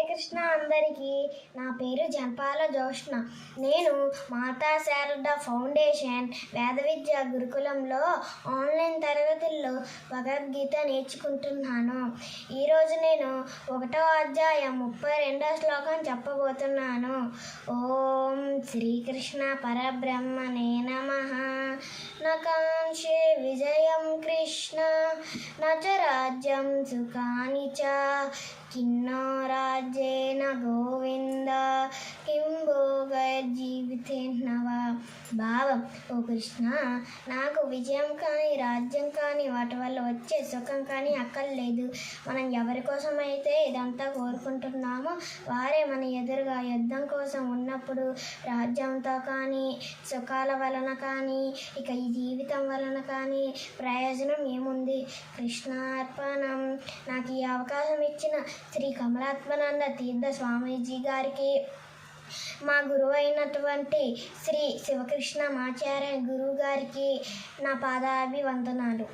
కృష్ణ అందరికీ. నా పేరు జనపాల జోష్న. నేను మాతా శారద ఫౌండేషన్ వేద విద్య గురుకులంలో ఆన్లైన్ తరగతుల్లో భగవద్గీత నేర్చుకుంటున్నాను. ఈరోజు నేను 1వ అధ్యాయం 32వ శ్లోకం చెప్పబోతున్నాను. ఓం శ్రీకృష్ణ పరబ్రహ్మణే నమః. నకాంక్షే విజయం కృష్ణ నచ రాజ్యం సుఖాని చ కిన్నో రాజ్యేన గోవింద కిం భోగైర్జీవితేర్నవ. భావం: ఓ కృష్ణ, నాకు విజయం కానీ రాజ్యం కానీ వాటి వల్ల వచ్చే సుఖం కానీ అక్కర్లేదు. మనం ఎవరి కోసం అయితే ఇదంతా కోరుకుంటున్నామో వారే మన ఎదురుగా యుద్ధం కోసం ఉన్నప్పుడు రాజ్యంతో కానీ సుఖాల వలన కానీ ఇక ఈ జీవితం వలన కానీ ప్రయోజనం ఏముంది? కృష్ణార్పణం. నాకు ఈ అవకాశం ఇచ్చిన శ్రీ కమలాత్మనంద తీర్థ స్వామీజీ గారికి, మా గురువు అయినటువంటి శ్రీ శివకృష్ణ మాచార్య గురువు గారికి నా పాదాభివందనాలు.